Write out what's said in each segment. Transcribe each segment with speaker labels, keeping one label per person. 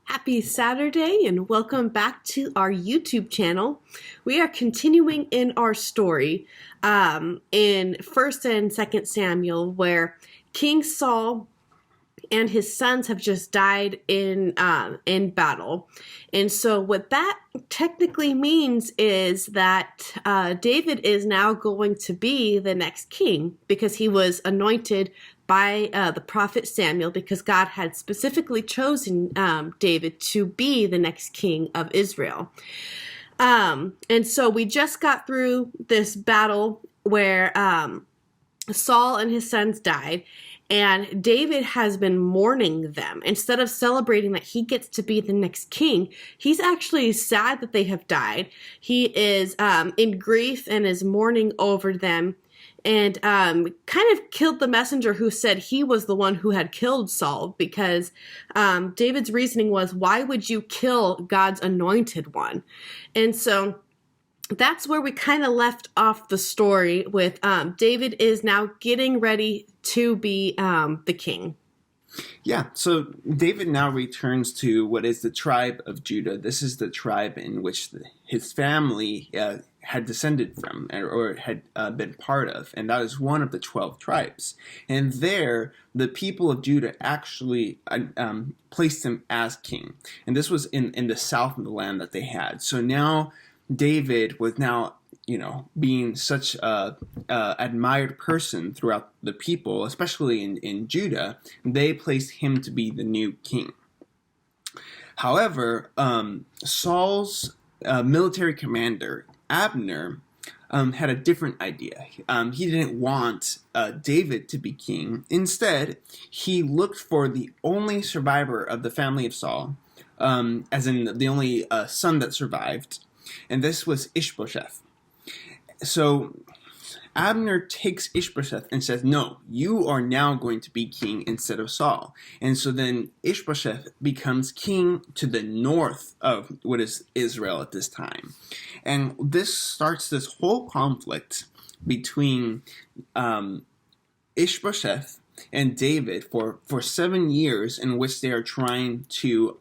Speaker 1: Happy Saturday and welcome back to our YouTube channel. We are continuing in our story in 1st and 2nd Samuel, where King Saul and his sons have just died in battle. And so what that technically means is that David is now going to be the next king, because he was anointed by the prophet Samuel, because God had specifically chosen David to be the next king of Israel. And so we just got through this battle where Saul and his sons died, and David has been mourning them. Instead of celebrating that he gets to be the next king, he's actually sad that they have died. He is in grief and is mourning over them, and kind of killed the messenger who said he was the one who had killed Saul, because David's reasoning was, why would you kill God's anointed one? And so that's where we kind of left off the story with David is now getting ready to be the king.
Speaker 2: Yeah, so David now returns to what is the tribe of Judah. This is the tribe in which his family had descended from, or had been part of, and that is one of the 12 tribes. And there, the people of Judah actually placed him as king. And this was in the south of the land that they had. So now David was now, being such a admired person throughout the people, especially in Judah, they placed him to be the new king. However, Saul's military commander, Abner, had a different idea. He didn't want David to be king. Instead, he looked for the only survivor of the family of Saul, as in the only son that survived, and this was Ishbosheth. So Abner takes Ishbosheth and says, no, you are now going to be king instead of Saul. And so then Ishbosheth becomes king to the north of what is Israel at this time. And this starts this whole conflict between Ishbosheth and David for 7 years, in which they are trying to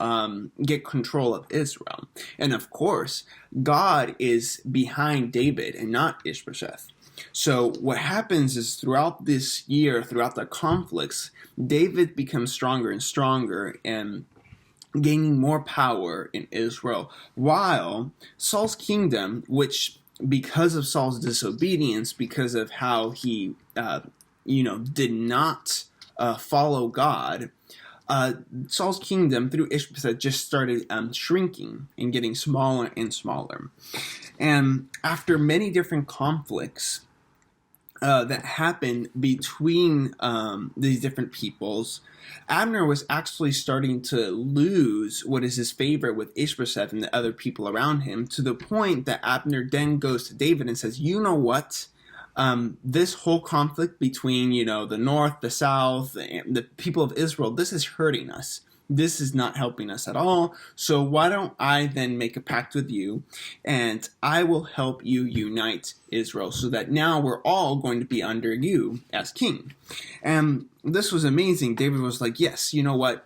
Speaker 2: get control of Israel. And of course, God is behind David and not Ishbosheth. So what happens is, throughout this year, throughout the conflicts, David becomes stronger and stronger and gaining more power in Israel, while Saul's kingdom, which, because of Saul's disobedience, because of how he did not follow God, Saul's kingdom through Ishbosheth just started shrinking and getting smaller and smaller. And after many different conflicts that happened between these different peoples, Abner was actually starting to lose what is his favor with Ishbosheth and the other people around him, to the point that Abner then goes to David and says, you know what? This whole conflict between, the north, the south, and the people of Israel, this is hurting us. This is not helping us at all. So why don't I then make a pact with you, and I will help you unite Israel, so that now we're all going to be under you as king. And this was amazing. David was like, yes, you know what?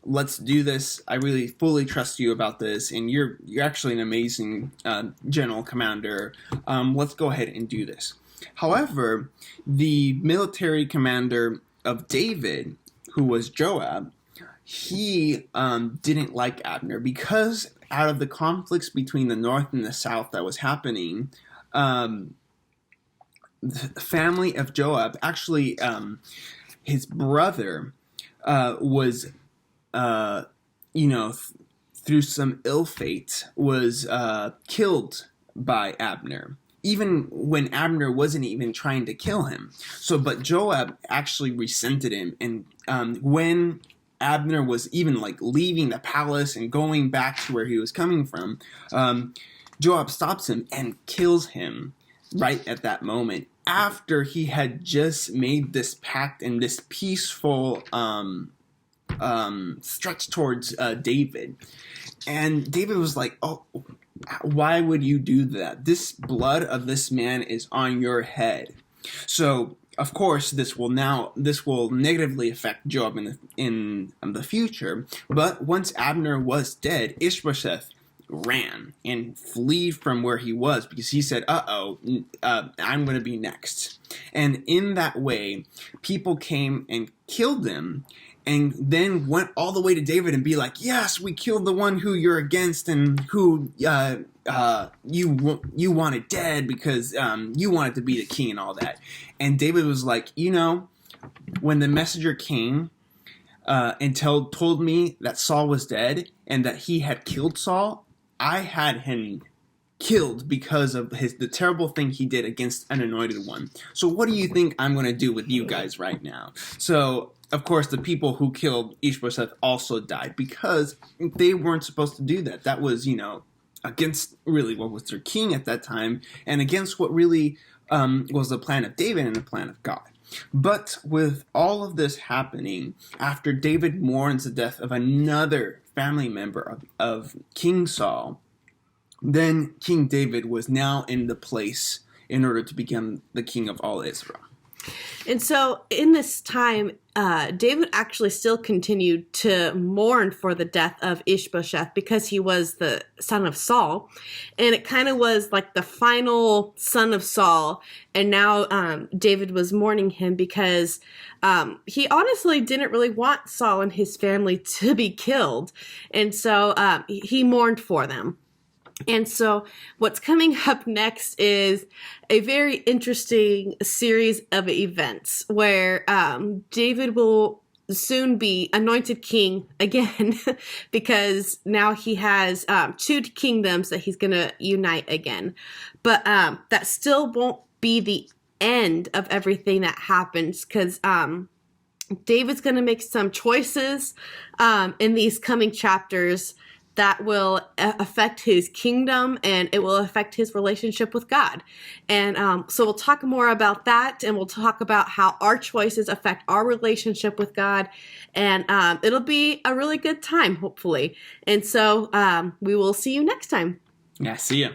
Speaker 2: Let's do this. I really fully trust you about this, and you're actually an amazing general commander. Let's go ahead and do this. However, the military commander of David, who was Joab, he didn't like Abner, because out of the conflicts between the north and the south that was happening, the family of Joab, actually his brother was, through some ill fate, was killed by Abner, even when Abner wasn't even trying to kill him. But Joab actually resented him, and when Abner was even leaving the palace and going back to where he was coming from, Joab stops him and kills him right at that moment, after he had just made this pact and this peaceful stretch towards David. And David was like, oh, why would you do that? This blood of this man is on your head. So of course, this will negatively affect Joab in the future. But once Abner was dead, Ishbosheth ran and fled from where he was because he said, I'm going to be next. And in that way, people came and killed him, and then went all the way to David and be like, yes, we killed the one who you're against and who you wanted dead because you wanted to be the king and all that. And David was like, when the messenger came and told me that Saul was dead and that he had killed Saul, I had him killed because of the terrible thing he did against an anointed one. So what do you think I'm going to do with you guys right now? So, of course, the people who killed Ishbosheth also died because they weren't supposed to do that. That was, against really what was their king at that time and against what really was the plan of David and the plan of God. But with all of this happening, after David mourns the death of another family member of King Saul, then King David was now in the place in order to become the king of all Israel.
Speaker 1: And so in this time, David actually still continued to mourn for the death of Ishbosheth because he was the son of Saul. And it kind of was like the final son of Saul. And now David was mourning him because he honestly didn't really want Saul and his family to be killed. And so he mourned for them. And so what's coming up next is a very interesting series of events where David will soon be anointed king again because now he has two kingdoms that he's going to unite again. But that still won't be the end of everything that happens because David's going to make some choices in these coming chapters that will affect his kingdom and it will affect his relationship with God. And so we'll talk more about that, and we'll talk about how our choices affect our relationship with God. And it'll be a really good time, hopefully. And so we will see you next time.
Speaker 2: Yeah, see ya.